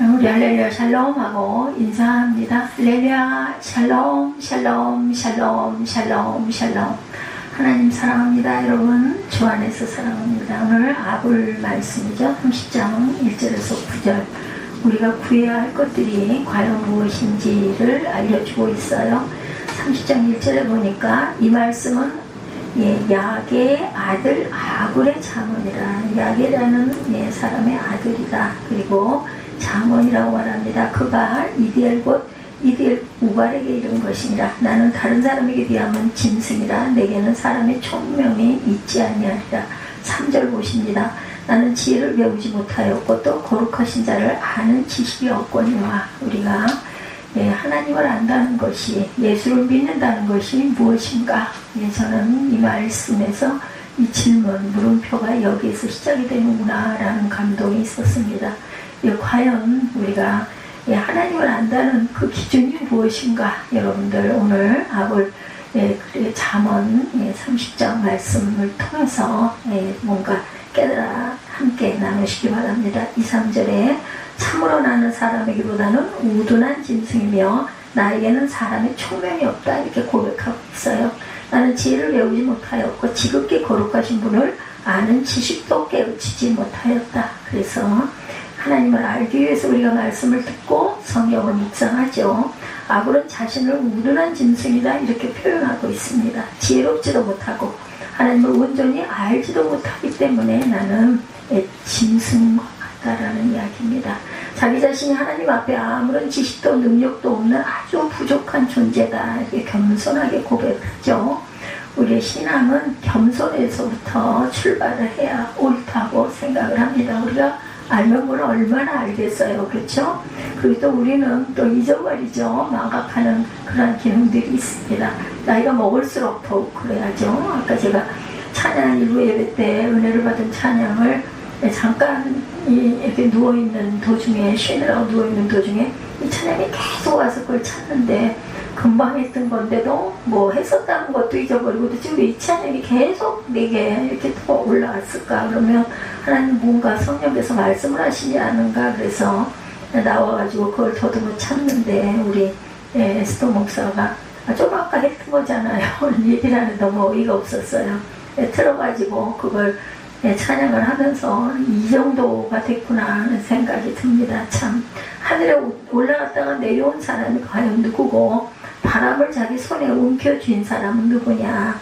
우리 할렐루야 샬롬 하고 인사합니다. 할렐루야 샬롬 샬롬 샬롬 샬롬 샬롬. 하나님 사랑합니다. 여러분 주 안에서 사랑합니다. 오늘 아불 말씀이죠. 30장 1절에서 9절. 우리가 구해야 할 것들이 과연 무엇인지를 알려주고 있어요. 30장 1절에 보니까 이 말씀은 야게의 아들 아굴의 자문이라. 야게라는 사람의 아들이다. 그리고 자문이라고 말합니다. 그가 이디엘 곧 이디엘 우발에게 이른 것이니라. 나는 다른 사람에게 비하면 짐승이라. 내게는 사람의 총명이 있지 아니하리라. 3절 보십니다. 나는 지혜를 배우지 못하였고 또 거룩하신 자를 아는 지식이 없거니와. 우리가 하나님을 안다는 것이, 예수를 믿는다는 것이 무엇인가? 저는 이 말씀에서 이 질문, 물음표가 여기에서 시작이 되는구나 라는 감동이 있었습니다. 과연 우리가 하나님을 안다는 그 기준이 무엇인가? 여러분들 오늘 아불 잠언 30장 말씀을 통해서 뭔가 깨달아 함께 나누시기 바랍니다. 2, 3절에 참으로 나는 사람에게보다는 우둔한 짐승이며 나에게는 사람의 총명이 없다. 이렇게 고백하고 있어요. 나는 지혜를 배우지 못하였고 지극히 거룩하신 분을 아는 지식도 깨우치지 못하였다. 그래서 하나님을 알기 위해서 우리가 말씀을 듣고 성경을 묵상하죠. 아굴은 자신을 우둔한 짐승이다 이렇게 표현하고 있습니다. 지혜롭지도 못하고 하나님을 온전히 알지도 못하기 때문에 나는 짐승과 같다라는 이야기입니다. 자기 자신이 하나님 앞에 아무런 지식도 능력도 없는 아주 부족한 존재다 이렇게 겸손하게 고백하죠. 우리의 신앙은 겸손에서부터 출발을 해야 옳다고 생각을 합니다. 우리가 알면 뭘 얼마나 알겠어요. 그렇죠? 그리고 또 우리는 또 잊어버리죠. 망각하는 그런 기능들이 있습니다. 나이가 먹을수록 더욱 그래야죠. 아까 제가 찬양 일부 예배 때 은혜를 받은 찬양을 잠깐 이렇게 누워있는 도중에, 쉬느라고 누워있는 도중에 이 찬양이 계속 와서 그걸 찾는데 금방 했던 건데도 뭐 했었다는 것도 잊어버리고 지금 이 찬양이 계속 내게 이렇게 더 올라왔을까? 그러면 하나님 뭔가 성령께서 말씀을 하시지 않은가? 그래서 나와가지고 그걸 더듬어 찾는데 우리 에스더 목사가 좀 아까 했던 거잖아요. 얘기라는 너무 어이가 없었어요. 틀어가지고 그걸 찬양을 하면서 이 정도가 됐구나 하는 생각이 듭니다. 참 하늘에 올라갔다가 내려온 사람이 과연 누구고 바람을 자기 손에 움켜쥔 사람은 누구냐.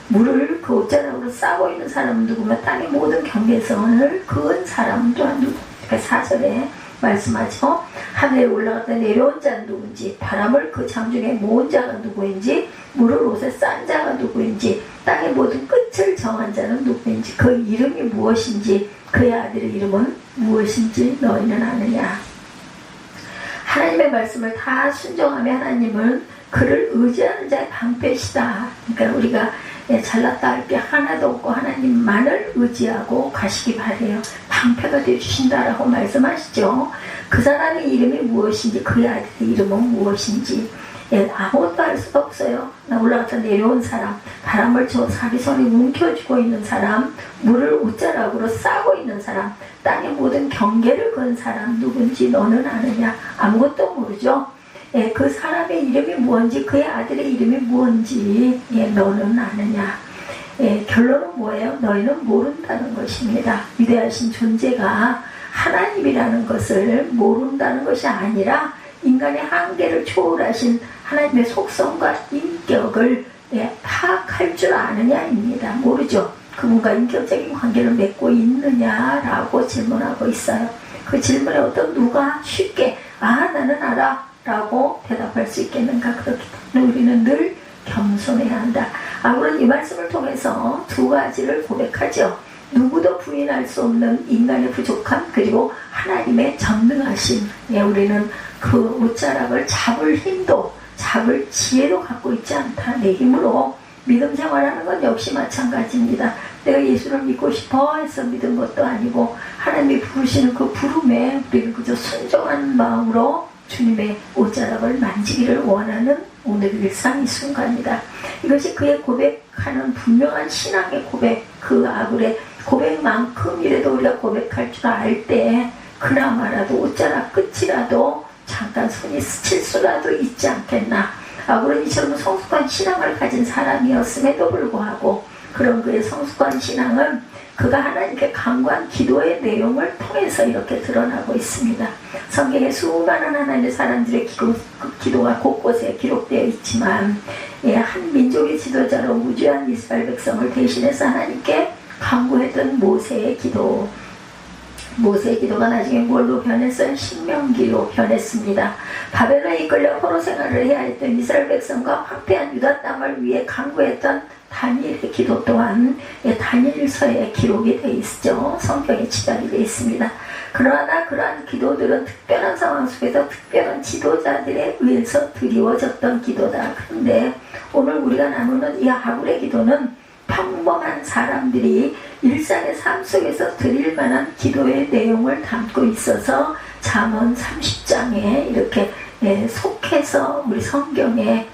물을 그 옷자락으로 싸고 있는 사람은 누구면 땅의 모든 경계선을 그은 사람은 또한 누구. 그러니까 4절에 말씀하죠. 하늘에 올라갔다 내려온 자는 누구인지, 바람을 그 장중에 모은 자가 누구인지, 물을 옷에 싼 자가 누구인지, 땅의 모든 끝을 정한 자는 누구인지, 그 이름이 무엇인지, 그의 아들의 이름은 무엇인지 너희는 아느냐. 하나님의 말씀을 다 순종하며 하나님은 그를 의지하는 자의 방패시다. 그러니까 우리가 잘났다 할 게 하나도 없고 하나님만을 의지하고 가시기 바래요. 방패가 되어주신다라고 말씀하시죠. 그 사람의 이름이 무엇인지, 그의 아들의 이름은 무엇인지 아무것도 알 수가 없어요. 올라갔다 내려온 사람, 바람을 자기 손에 움켜쥐고 있는 사람, 물을 옷자락으로 싸고 있는 사람, 땅의 모든 경계를 그은 사람 누군지 너는 아느냐. 아무것도 모르죠. 그 사람의 이름이 무엇인지, 그의 아들의 이름이 무엇인지 너는 아느냐. 결론은 뭐예요? 너희는 모른다는 것입니다. 위대하신 존재가 하나님이라는 것을 모른다는 것이 아니라 인간의 한계를 초월하신 하나님의 속성과 인격을 파악할 줄 아느냐입니다. 모르죠. 그분과 인격적인 관계를 맺고 있느냐라고 질문하고 있어요. 그 질문에 어떤 누가 쉽게 나는 알아 라고 대답할 수 있겠는가? 그렇기 때문에 우리는 늘 겸손해야 한다. 아무런 이 말씀을 통해서 두 가지를 고백하죠. 누구도 부인할 수 없는 인간의 부족함, 그리고 하나님의 전능하심. 우리는 그 옷자락을 잡을 힘도, 잡을 지혜도 갖고 있지 않다. 내 힘으로 믿음 생활하는 건 역시 마찬가지입니다. 내가 예수를 믿고 싶어 해서 믿은 것도 아니고 하나님이 부르시는 그 부름에 우리는 그저 순종하는 마음으로 주님의 옷자락을 만지기를 원하는 오늘 일상 이 순간이다. 이것이 그의 고백하는 분명한 신앙의 고백, 그 아굴의 고백만큼이라도 우리가 고백할 줄 알 때 그나마라도 옷자락 끝이라도 잠깐 손이 스칠 수라도 있지 않겠나. 아브라함이처럼 성숙한 신앙을 가진 사람이었음에도 불구하고 그런 그의 성숙한 신앙은 그가 하나님께 간구한 기도의 내용을 통해서 이렇게 드러나고 있습니다. 성경에 수많은 하나님의 사람들의 기도가 곳곳에 기록되어 있지만 한 민족의 지도자로 무죄한 이스라엘 백성을 대신해서 하나님께 간구했던 모세의 기도가 나중에 뭘로 변했어요? 신명기로 변했습니다. 바벨론에 이끌려 포로 생활을 해야 했던 이스라엘 백성과 황폐한 유다 땅을 위해 간구했던 다니엘의 기도 또한 다니엘서에 기록이 되어 있죠. 성경에 지달이 되어 있습니다. 그러나 그러한 기도들은 특별한 상황 속에서 특별한 지도자들에 의해서 드리워졌던 기도다. 그런데 오늘 우리가 나누는 이 하굴의 기도는 평범한 사람들이 일상의 삶 속에서 드릴 만한 기도의 내용을 담고 있어서 잠언 30장에 이렇게 속해서 우리 성경에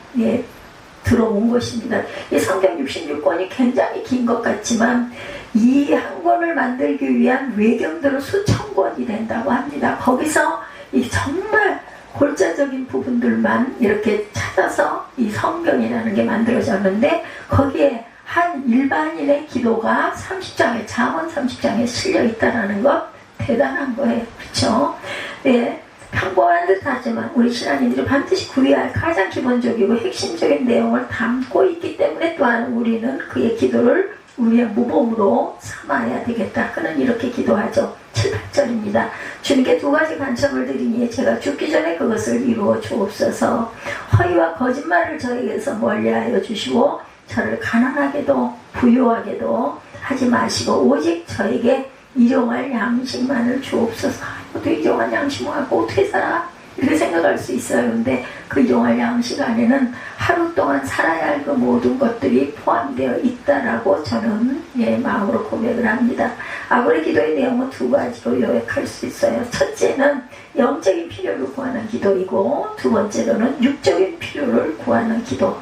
들어온 것입니다. 이 성경 66권이 굉장히 긴 것 같지만 이 한 권을 만들기 위한 외경들은 수천 권이 된다고 합니다. 거기서 이 정말 골자적인 부분들만 이렇게 찾아서 이 성경이라는 게 만들어졌는데 거기에 한 일반인의 기도가 30장에 잠언 30장에 실려 있다는 것 대단한 거예요. 그렇죠? 네, 평범한 듯 하지만 우리 신앙인들이 반드시 구해야 할 가장 기본적이고 핵심적인 내용을 담고 있기 때문에 또한 우리는 그의 기도를 우리의 모범으로 삼아야 되겠다. 그는 이렇게 기도하죠. 7, 8절입니다. 주님께 두 가지 간청을 드리니 제가 죽기 전에 그것을 이루어 주옵소서. 허위와 거짓말을 저에게서 멀리하여 주시고 저를 가난하게도 부유하게도 하지 마시고 오직 저에게 일용할 양식만을 주옵소서. 또 일용할 양식만 갖고 어떻게 살아? 이렇게 생각할 수 있어요. 근데 그 일용할 양식 안에는 하루 동안 살아야 할 그 모든 것들이 포함되어 있다라고 저는 마음으로 고백을 합니다. 아굴의 기도의 내용은 두 가지로 요약할 수 있어요. 첫째는 영적인 필요를 구하는 기도이고 두 번째로는 육적인 필요를 구하는 기도.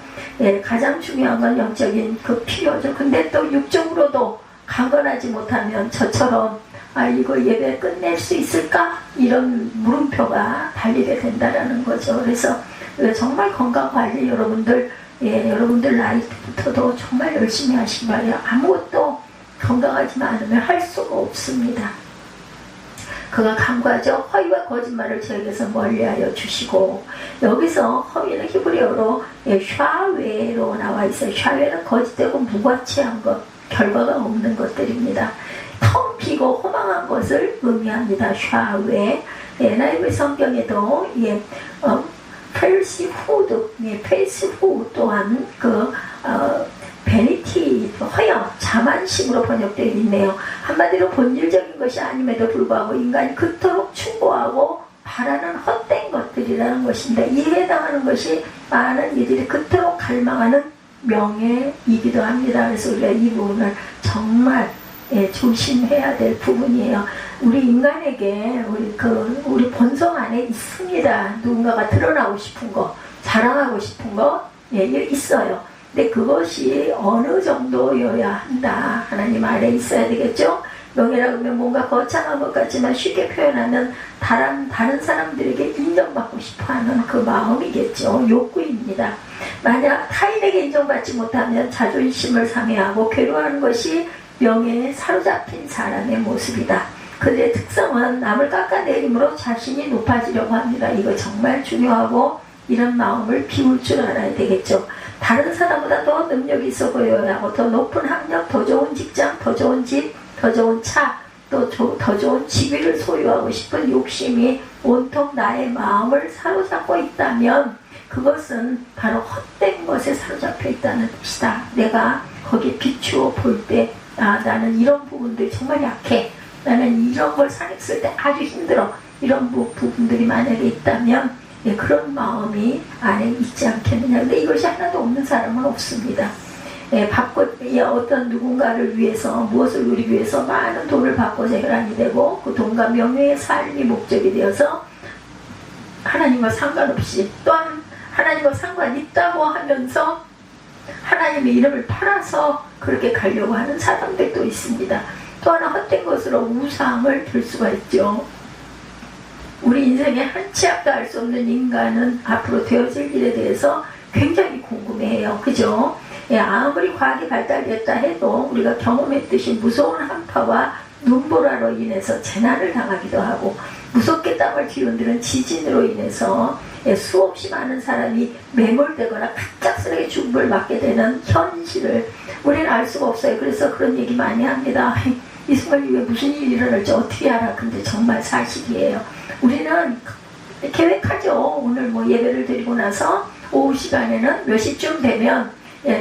가장 중요한 건 영적인 그 필요죠. 근데 또 육적으로도 강건하지 못하면 저처럼 이거 예배 끝낼 수 있을까? 이런 물음표가 달리게 된다라는 거죠. 그래서 정말 건강관리 여러분들 나이 때부터도 정말 열심히 하시기 바라요. 아무것도 건강하지 않으면 할 수가 없습니다. 그가 간구하죠. 허위와 거짓말을 저에게서 멀리하여 주시고 여기서 허위는 히브리어로 샤웨로 나와 있어요. 샤웨는 거짓되고 무가치한 것, 결과가 없는 것들입니다. 텅 비고 허망한 것을 의미합니다. 샤웨. NIV 성경에도 페이스후 또한 베니티, 허영, 자만심으로 번역되어 있네요. 한마디로 본질적인 것이 아님에도 불구하고 인간이 그토록 추구하고 바라는 헛된 것들이라는 것입니다. 이에 해당하는 것이 많은 이들이 그토록 갈망하는 명예이기도 합니다. 그래서 우리가 이 부분을 정말 조심해야 될 부분이에요. 우리 인간에게 우리 본성 안에 있습니다. 누군가가 드러나고 싶은 거, 자랑하고 싶은 거 있어요. 근데 그것이 어느 정도여야 한다. 하나님 아래 있어야 되겠죠? 명예라고 하면 뭔가 거창한 것 같지만 쉽게 표현하는 다른 사람들에게 인정받고 싶어하는 그 마음이겠죠. 욕구입니다. 만약 타인에게 인정받지 못하면 자존심을 상해하고 괴로워하는 것이 명예에 사로잡힌 사람의 모습이다. 그들의 특성은 남을 깎아내림으로 자신이 높아지려고 합니다. 이거 정말 중요하고 이런 마음을 비울 줄 알아야 되겠죠. 다른 사람보다 더 능력이 있어 보여야 하고 더 높은 학력, 더 좋은 직장, 더 좋은 집, 더 좋은 차, 또 더 좋은 지위를 소유하고 싶은 욕심이 온통 나의 마음을 사로잡고 있다면 그것은 바로 헛된 것에 사로잡혀 있다는 뜻이다. 내가 거기에 비추어 볼 때 나는 이런 부분들이 정말 약해. 나는 이런 걸 사냈을 때 아주 힘들어. 이런 부분들이 만약에 있다면 그런 마음이 안에 있지 않겠느냐. 근데 이것이 하나도 없는 사람은 없습니다. 어떤 누군가를 위해서 무엇을 누리기 위해서 많은 돈을 받고 재결함이 되고 그 돈과 명예의 삶이 목적이 되어서 하나님과 상관없이 또한 하나님과 상관있다고 하면서 하나님의 이름을 팔아서 그렇게 가려고 하는 사람들도 있습니다. 또 하나 헛된 것으로 우상을 들 수가 있죠. 우리 인생의 한 치 앞도 알 수 없는 인간은 앞으로 되어질 일에 대해서 굉장히 궁금해해요. 그죠? 예, 아무리 과학이 발달됐다 해도 우리가 경험했듯이 무서운 한파와 눈보라로 인해서 재난을 당하기도 하고 무섭게 땅을 뒤흔드는 지진으로 인해서 수없이 많은 사람이 매몰되거나 갑작스레 죽음을 맞게 되는 현실을 우리는 알 수가 없어요. 그래서 그런 얘기 많이 합니다. 이 순간 이후에 무슨 일이 일어날지 어떻게 알아? 근데 정말 사실이에요. 우리는 계획하죠. 오늘 뭐 예배를 드리고 나서 오후 시간에는 몇 시쯤 되면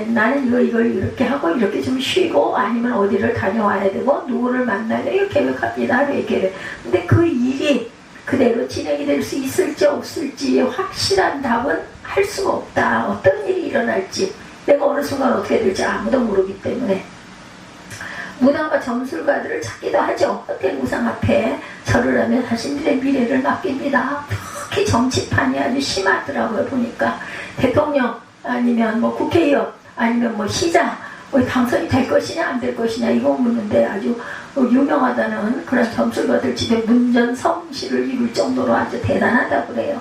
나는 이걸 이렇게 하고 이렇게 좀 쉬고 아니면 어디를 다녀와야 되고 누구를 만나려 이렇게 계획합니다. 하루의 계획. 근데 그 일이 그대로 진행이 될 수 있을지 없을지 확실한 답은 할 수가 없다. 어떤 일이 일어날지 내가 어느 순간 어떻게 될지 아무도 모르기 때문에 무당과 점술가들을 찾기도 하죠. 헛된 우상 앞에 절을 하며 자신들의 미래를 맡깁니다. 특히 정치판이 아주 심하더라고요. 보니까 대통령 아니면 뭐 국회의원 아니면 뭐 시장 뭐 당선이 될 것이냐 안 될 것이냐 이거 묻는데 아주 유명하다는 그런 점술가들 집에 문전성시를 이룰 정도로 아주 대단하다고 그래요.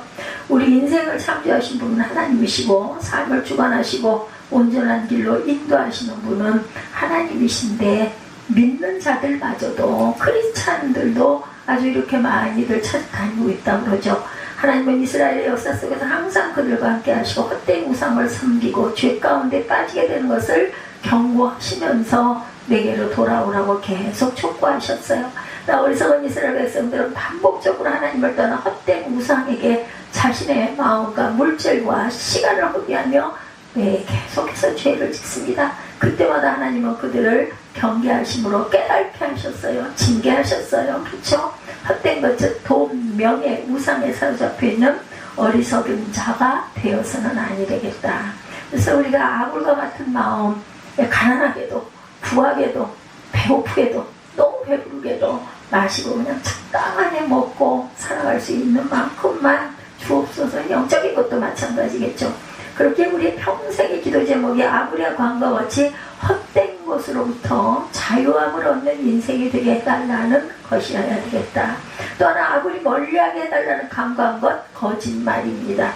우리 인생을 창조하신 분은 하나님이시고 삶을 주관하시고 온전한 길로 인도하시는 분은 하나님이신데 믿는 자들마저도 크리스찬들도 아주 이렇게 많이들 찾아다니고 있다고 그러죠. 하나님은 이스라엘의 역사 속에서 항상 그들과 함께 하시고 헛된 우상을 섬기고 죄 가운데 빠지게 되는 것을 경고하시면서 내게로 돌아오라고 계속 촉구하셨어요. 어리석은 이스라엘 백성들은 반복적으로 하나님을 떠나 헛된 우상에게 자신의 마음과 물질과 시간을 허비하며 계속해서 죄를 짓습니다. 그때마다 하나님은 그들을 경계하심으로 깨닫게 하셨어요. 징계하셨어요. 그렇죠? 헛된 것, 즉 돈, 명예, 우상에 사로잡혀 있는 어리석은 자가 되어서는 아니 되겠다. 그래서 우리가 아굴과 같은 마음, 가난하게도 구하게도 배고프게도 너무 배부르게도 마시고 그냥 적당하게 먹고 살아갈 수 있는 만큼만 주옵소서. 영적인 것도 마찬가지겠죠. 그렇게 우리의 평생의 기도 제목이 아구리와 광과 같이 헛된 것으로부터 자유함을 얻는 인생이 되게 해달라는 것이어야 되겠다. 또 하나 아구리 멀리하게 해달라는 간과한 것 거짓말입니다.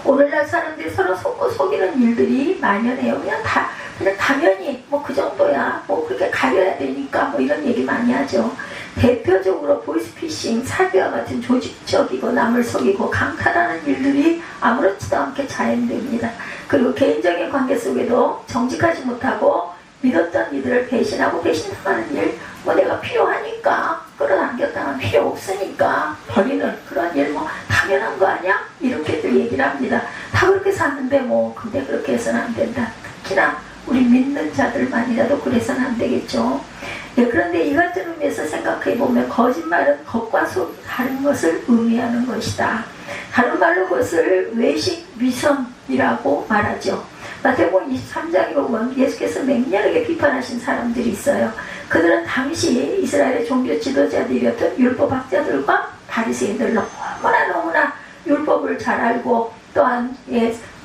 오늘날 사람들이 서로 속이는 일들이 만연해요. 그냥 당연히 뭐 그 정도야 뭐 그렇게 가려야 되니까 뭐 이런 얘기 많이 하죠. 대표적으로 보이스피싱, 사기와 같은 조직적이고 남을 속이고 강탈하는 일들이 아무렇지도 않게 자행됩니다. 그리고 개인적인 관계 속에도 정직하지 못하고 믿었던 이들을 배신하고 배신당하는 일, 뭐 내가 필요하니까 끌어당겼다가 필요 없으니까 버리는 그런 일, 뭐 당연한 거 아니야? 이렇게들 얘기를 합니다. 다 그렇게 사는데 뭐 근데 그렇게 해서는 안 된다. 특히나 우리 믿는 자들만이라도 그래서는 안 되겠죠. 그런데 이 같은 의미에서 생각해보면 거짓말은 겉과 속이 다른 것을 의미하는 것이다. 다른 말로 그것을 외식, 위선이라고 말하죠. 마태복음 23장에 보면 예수께서 맹렬하게 비판하신 사람들이 있어요. 그들은 당시 이스라엘의 종교 지도자들이었던 율법학자들과 바리새인들, 너무나 율법을 잘 알고 또한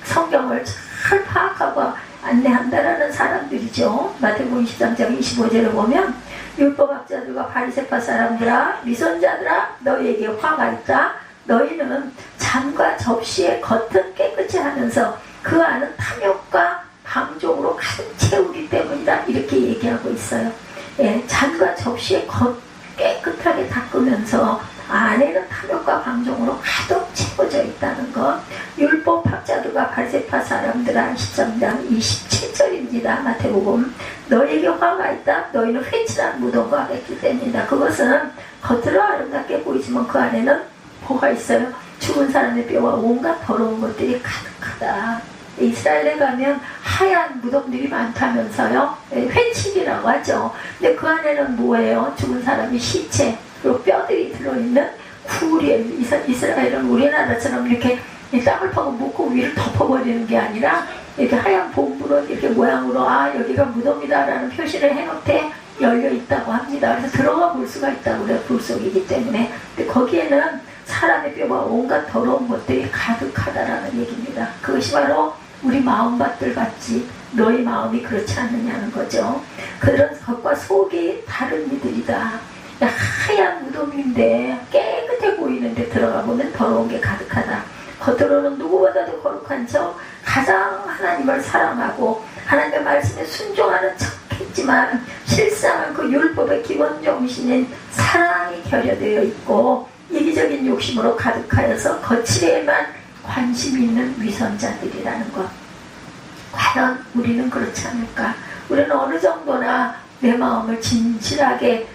성경을 잘 파악하고 안내한다라는 사람들이죠. 마태복음 23장 25절을 보면 율법학자들과 바리새파 사람들아, 위선자들아, 너희에게 화가 있다. 너희는 잔과 접시의 겉은 깨끗이 하면서 그 안은 탐욕과 방종으로 가득 채우기 때문이다. 이렇게 얘기하고 있어요. 잔과 접시의 겉 깨끗하게 닦으면서 안에는 탐욕과 방종으로 가득 채워져 있다는 것. 율법학자들과 바리새파 사람들아, 13장 27절입니다. 마태복음. 너희에게 화가 있다. 너희는 회칠한 무덤과 같기 때문이다. 그것은 겉으로 아름답게 보이지만 그 안에는 뭐가 있어요? 죽은 사람의 뼈와 온갖 더러운 것들이 가득하다. 이스라엘에 가면 하얀 무덤들이 많다면서요. 회칠이라고 하죠. 근데 그 안에는 뭐예요? 죽은 사람의 시체, 그리고 뼈들이 들어있는 구리엘. 이스라엘은 우리나라처럼 이렇게 땅을 파고 묻고 위를 덮어버리는 게 아니라 이렇게 하얀 봉부런 이렇게 모양으로 여기가 무덤이다라는 표시를 해놓되 열려있다고 합니다. 그래서 들어가 볼 수가 있다고 그래요. 불속이기 때문에. 근데 거기에는 사람의 뼈와 온갖 더러운 것들이 가득하다라는 얘기입니다. 그것이 바로 우리 마음밭들 같지 너희 마음이 그렇지 않느냐는 거죠. 그들은 겉과 속이 다른 이들이다. 하얀 무덤인데 깨끗 깨끗해 보이는데 들어가 보면 더러운 게 가득하다. 겉으로는 누구보다도 거룩한 척 가장 하나님을 사랑하고 하나님의 말씀에 순종하는 척했지만 실상은 그 율법의 기본 정신인 사랑이 결여되어 있고 이기적인 욕심으로 가득하여서 거칠에만 관심이 있는 위선자들이라는 것. 과연 우리는 그렇지 않을까? 우리는 어느 정도나 내 마음을 진실하게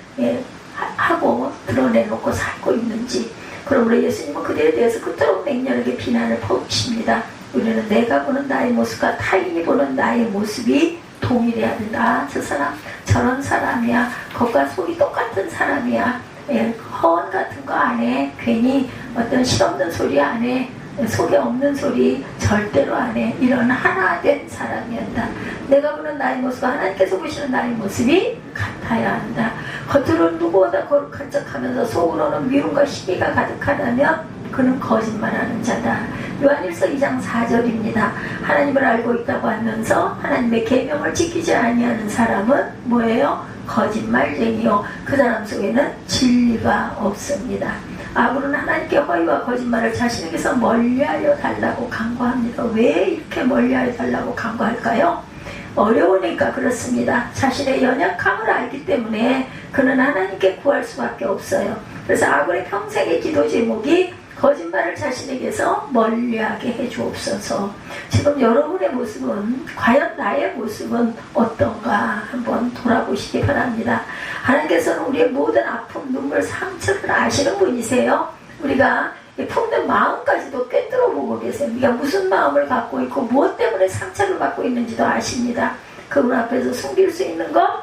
하고 드러내놓고 살고 있는지. 그럼 우리 예수님은 그들에 대해서 그토록 맹렬하게 비난을 퍼부십니다. 우리는 내가 보는 나의 모습과 타인이 보는 나의 모습이 동일해야 된다. 저 사람 저런 사람이야. 겉과 속이 똑같은 사람이야. 허언 같은 거 안 해. 괜히 어떤 실없는 소리 안 해. 속에 없는 소리 절대로 안 해. 이런 하나된 사람이었다. 내가 보는 나의 모습과 하나님께서 보시는 나의 모습이 같아야 한다. 겉으로는 누구보다 거룩한 척하면서 속으로는 미움과 시기가 가득하다면 그는 거짓말하는 자다. 요한일서 2장 4절입니다. 하나님을 알고 있다고 하면서 하나님의 계명을 지키지 아니하는 사람은 뭐예요? 거짓말쟁이요. 그 사람 속에는 진리가 없습니다. 아브는 하나님께 허위와 거짓말을 자신에게서 멀리하여 달라고 간구합니다. 왜 이렇게 멀리하여 달라고 간구할까요? 어려우니까 그렇습니다. 자신의 연약함을 알기 때문에 그는 하나님께 구할 수밖에 없어요. 그래서 아브의 평생의 기도 제목이 거짓말을 자신에게서 멀리하게 해주옵소서. 지금 여러분의 모습은, 과연 나의 모습은 어떤가 한번 돌아보시기 바랍니다. 하나님께서는 우리의 모든 아픔, 눈물, 상처를 아시는 분이세요. 우리가 품는 마음까지도 꿰뚫어 보고 계세요. 우리가 무슨 마음을 갖고 있고 무엇 때문에 상처를 받고 있는지도 아십니다. 그분 앞에서 숨길 수 있는 거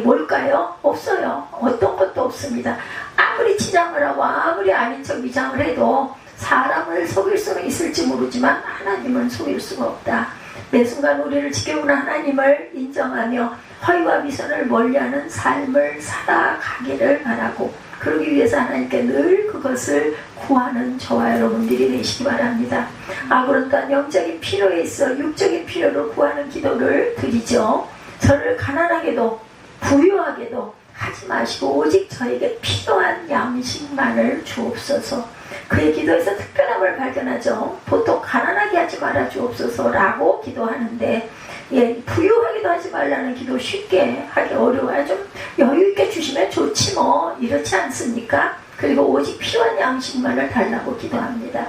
뭘까요? 없어요. 어떤 것도 없습니다. 아무리 치장을 하고 아무리 아닌 척 위장을 해도 사람을 속일 수는 있을지 모르지만 하나님은 속일 수가 없다. 매 순간 우리를 지켜보는 하나님을 인정하며 허위와 미선을 멀리하는 삶을 살아가기를 바라고, 그러기 위해서 하나님께 늘 그것을 구하는 저와 여러분들이 되시기 바랍니다. 아브는 또한 영적인 필요에 있어 육적인 필요를 구하는 기도를 드리죠. 저를 가난하게도 부유하게도 하지 마시고 오직 저에게 필요한 양식만을 주옵소서. 그의 기도에서 특별함을 발견하죠. 보통 가난하게 하지 말아 주옵소서라고 기도하는데, 부유하기도 하지 말라는 기도 쉽게 하기 어려워요. 좀 여유있게 주시면 좋지 뭐, 이렇지 않습니까? 그리고 오직 필요한 양식만을 달라고 기도합니다.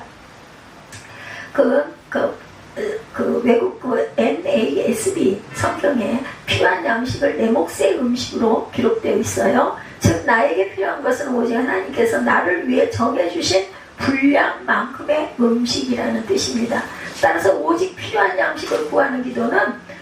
외국 NASB 성경에 필요한 양식을 내 몫의 음식으로 기록되어 있어요. 즉 나에게 필요한 것은 오직 하나님께서 나를 위해 정해주신 분량만큼의 음식이라는 뜻입니다. 따라서 오직 필요한 양식을 구하는 기도는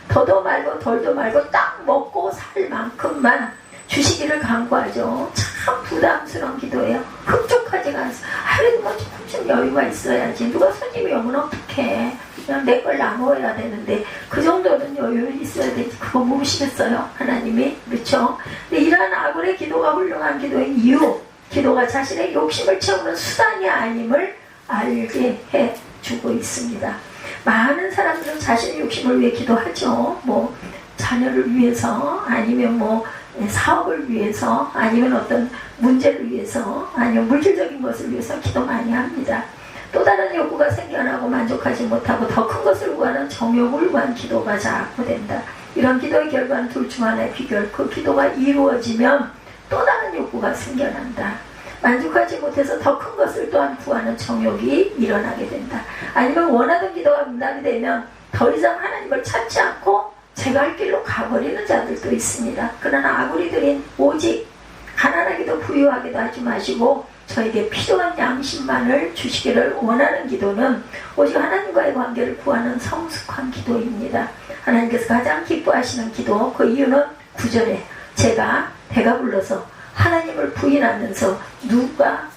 더도 말고 덜도 말고 딱 먹고 살 만큼만 주시기를 간구하죠. 참 부담스러운 기도예요. 흡족하지가 않습니다. 그래도 뭐 조금 여유가 있어야지. 누가 손님이 오면 어떡해. 그냥 내 걸 나눠야 되는데 그 정도는 여유 있어야 되지. 그거 모르시겠어요? 하나님이. 그렇죠? 근데 이러한 아굴의 기도가 훌륭한 기도의 이유, 기도가 자신의 욕심을 채우는 수단이 아님을 알게 해주고 있습니다. 많은 사람들은 자신의 욕심을 위해 기도하죠. 뭐 자녀를 위해서, 아니면 뭐 사업을 위해서, 아니면 어떤 문제를 위해서, 아니면 물질적인 것을 위해서 기도 많이 합니다. 또 다른 욕구가 생겨나고 만족하지 못하고 더 큰 것을 구하는 정욕을 구한 기도가 자꾸 된다. 이런 기도의 결과는 둘 중 하나의 비결. 그 기도가 이루어지면 또 다른 욕구가 생겨난다. 만족하지 못해서 더 큰 것을 또한 구하는 정욕이 일어나게 된다. 아니면 원하던 기도가 응답이 되면 더 이상 하나님을 찾지 않고 제가 할 길로 가버리는 자들도 있습니다. 그러나 아구리들인 오직 가난하기도 부유하기도 하지 마시고 저에게 필요한 양식만을 주시기를 원하는 기도는 오직 하나님과의 관계를 구하는 성숙한 기도입니다. 하나님께서 가장 기뻐하시는 기도, 그 이유는 9절에 제가 배가 불러서 하나님을 부인하면서 누가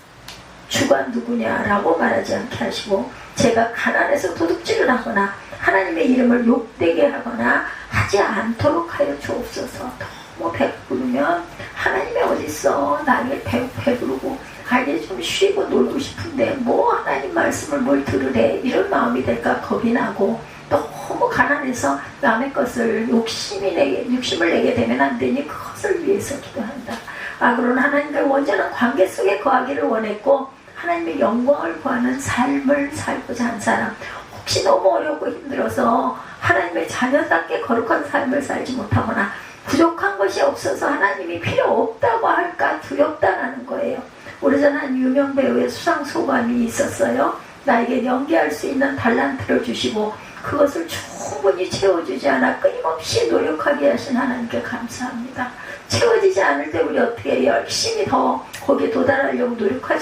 주가 누구냐라고 말하지 않게 하시고, 제가 가난해서 도둑질을 하거나 하나님의 이름을 욕되게 하거나 하지 않도록 하여 주옵소서. 너무 배부르면 하나님이 어딨어, 나에게 배부르고 이제 좀 쉬고 놀고 싶은데 뭐 하나님 말씀을 뭘 들으래, 이런 마음이 될까 겁이 나고, 너무 가난해서 남의 것을 욕심을 내게 되면 안 되니 그것을 위해서 기도한다. 그런 하나님과의 온전한 관계 속에 거하기를 원했고, 하나님의 영광을 구하는 삶을 살고자 하는 사람, 혹시 너무 어렵고 힘들어서 하나님의 자녀답게 거룩한 삶을 살지 못하거나 부족한 것이 없어서 하나님이 필요 없다고 할까 두렵다라는 거예요. 오래전 한 유명 배우의 수상소감이 있었어요. 나에게 연기할 수 있는 달란트를 주시고 그것을 충분히 채워주지 않아 끊임없이 노력하게 하신 하나님께 감사합니다. 채워지지 않을 때 우리 어떻게 열심히 더 거기에 도달하려고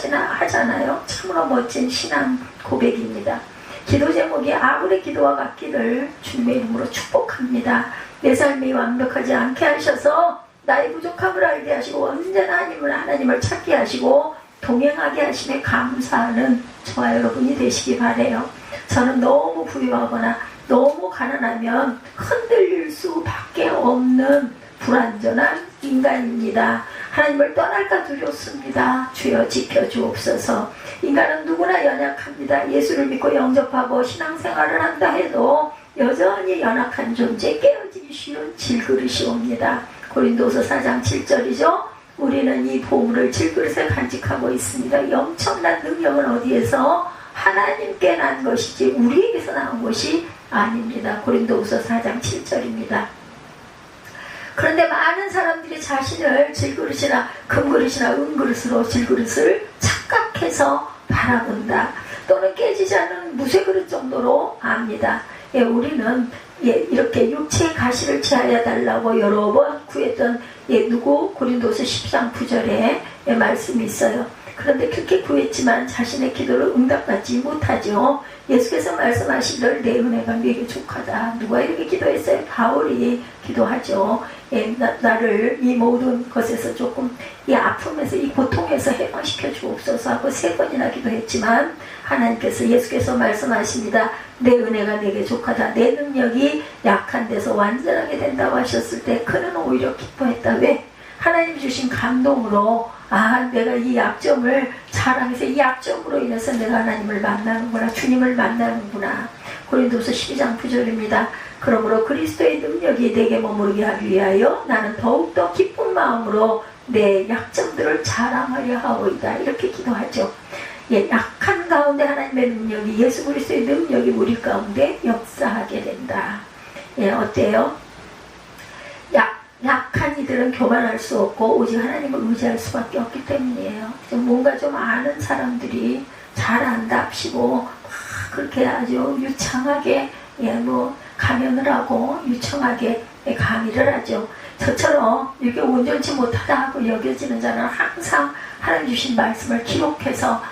하잖아요. 참으로 멋진 신앙 고백입니다. 기도 제목이 아굴의 기도와 같기를 주님의 이름으로 축복합니다. 내 삶이 완벽하지 않게 하셔서 나의 부족함을 알게 하시고 언제나 하나님을 찾게 하시고 동행하게 하심에 감사하는 저와 여러분이 되시기 바라요. 저는 너무 부유하거나 너무 가난하면 흔들릴 수밖에 없는 불완전한 인간입니다. 하나님을 떠날까 두렵습니다. 주여 지켜주옵소서. 인간은 누구나 연약합니다. 예수를 믿고 영접하고 신앙생활을 한다 해도 여전히 연약한 존재, 깨어지기 쉬운 질그릇이 옵니다. 고린도서 4장 7절이죠. 우리는 이 보물을 질그릇에 간직하고 있습니다. 이 엄청난 능력은 어디에서? 하나님께 난 것이지 우리에게서 나온 것이 아닙니다. 고린도서 4장 7절입니다. 그런데 많은 사람들이 자신을 질그릇이나 금그릇이나 은그릇으로 질그릇을 착각해서 바라본다. 또는 깨지지 않는 무쇠그릇 정도로 압니다. 우리는 이렇게 육체의 가시를 취하여 달라고 여러 번 구했던 고린도서 10장 9절에 말씀이 있어요. 그런데 그렇게 구했지만 자신의 기도를 응답받지 못하죠. 예수께서 말씀하시기를 내 은혜가 네게 족하다. 누가 이렇게 기도했어요? 바울이 기도하죠. 나를 이 모든 것에서 조금 이 아픔에서 이 고통에서 해방시켜 주옵소서 하고 3번이나 기도했지만 하나님께서 예수께서 말씀하십니다. 내 은혜가 네게 족하다. 내 능력이 약한 데서 완전하게 된다고 하셨을 때 그는 오히려 기뻐했다. 왜? 하나님 주신 감동으로 내가 이 약점을 자랑해서 이 약점으로 인해서 내가 하나님을 만나는구나, 주님을 만나는구나. 고린도서 12장 9절입니다. 그러므로 그리스도의 능력이 내게 머무르게 하기 위하여 나는 더욱더 기쁜 마음으로 내 약점들을 자랑하려 하오이다. 이렇게 기도하죠. 약한 가운데 하나님의 능력이, 예수 그리스도의 능력이 우리 가운데 역사하게 된다. 어때요? 약한 이들은 교만할 수 없고 오직 하나님을 의지할 수밖에 없기 때문이에요. 뭔가 좀 아는 사람들이 잘 안답시고 그렇게 아주 유창하게 강연을 하고 유창하게 강의를 하죠. 저처럼 이렇게 온전치 못하다 하고 여겨지는 자는 항상 하나님 주신 말씀을 기록해서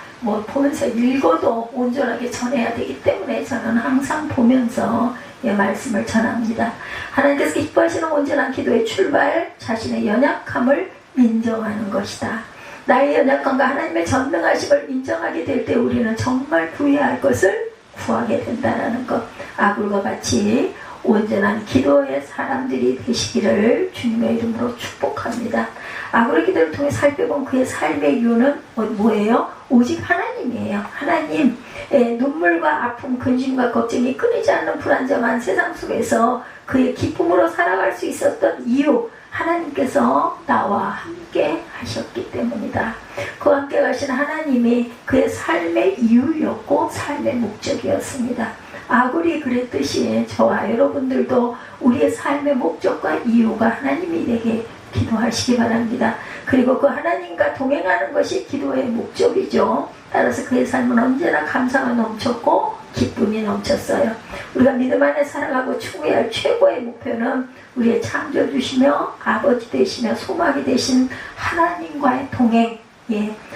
보면서 읽어도 온전하게 전해야 되기 때문에 저는 항상 보면서 말씀을 전합니다. 하나님께서 기뻐하시는 온전한 기도의 출발, 자신의 연약함을 인정하는 것이다. 나의 연약함과 하나님의 전능하심을 인정하게 될 때 우리는 정말 구해야 할 것을 구하게 된다는 것. 아굴과 같이 온전한 기도의 사람들이 되시기를 주님의 이름으로 축복합니다. 아굴의 기도를 통해 살펴본 그의 삶의 이유는 뭐예요? 오직 하나님이에요. 하나님. 눈물과 아픔, 근심과 걱정이 끊이지 않는 불안정한 세상 속에서 그의 기쁨으로 살아갈 수 있었던 이유, 하나님께서 나와 함께 하셨기 때문이다. 그와 함께 가신 하나님이 그의 삶의 이유였고 삶의 목적이었습니다. 아굴이 그랬듯이 저와 여러분들도 우리의 삶의 목적과 이유가 하나님이 되게 기도하시기 바랍니다. 그리고 그 하나님과 동행하는 것이 기도의 목적이죠. 따라서 그의 삶은 언제나 감사가 넘쳤고 기쁨이 넘쳤어요. 우리가 믿음 안에 살아가고 추구해야 할 최고의 목표는 우리의 창조주시며 아버지 되시며 소망이 되신 하나님과의 동행.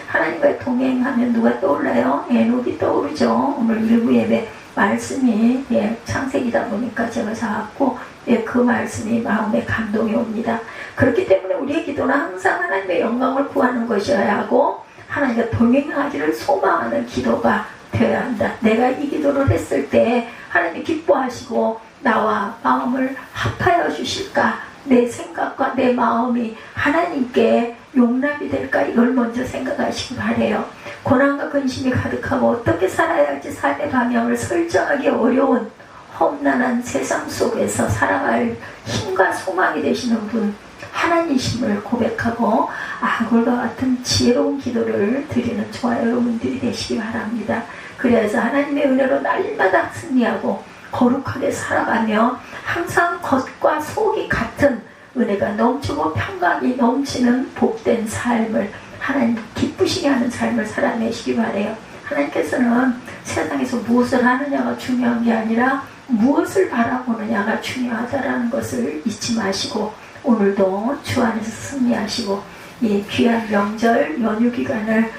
하나님과의 동행하면 누가 떠올라요? 에녹이 떠오르죠. 오늘 일부 예배 말씀이 창세기다 보니까 제가 자꾸 그 말씀이 마음에 감동이 옵니다. 그렇기 때문에 우리의 기도는 항상 하나님의 영광을 구하는 것이어야 하고 하나님과 동행하기를 소망하는 기도가 되어야 한다. 내가 이 기도를 했을 때 하나님이 기뻐하시고 나와 마음을 합하여 주실까? 내 생각과 내 마음이 하나님께 용납이 될까? 이걸 먼저 생각하시기 바래요. 고난과 근심이 가득하고 어떻게 살아야 할지 삶의 방향을 설정하기 어려운 험난한 세상 속에서 살아갈 힘과 소망이 되시는 분, 하나님이심을 고백하고 아굴과 같은 지혜로운 기도를 드리는 저와 여러분들이 되시기 바랍니다. 그래서 하나님의 은혜로 날마다 승리하고 거룩하게 살아가며 항상 겉과 속이 같은 은혜가 넘치고 평강이 넘치는 복된 삶을 하나님 기쁘시게 하는 삶을 살아내시기 바라요. 하나님께서는 세상에서 무엇을 하느냐가 중요한 게 아니라 무엇을 바라보느냐가 중요하다라는 것을 잊지 마시고 오늘도 주 안에서 승리하시고 이 귀한 명절 연휴 기간을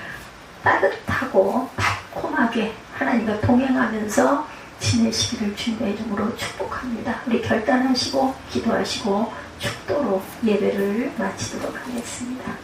따뜻하고 달콤하게 하나님과 동행하면서 지내시기를 주님의 이름으로 축복합니다. 우리 결단하시고 기도하시고 축도로 예배를 마치도록 하겠습니다.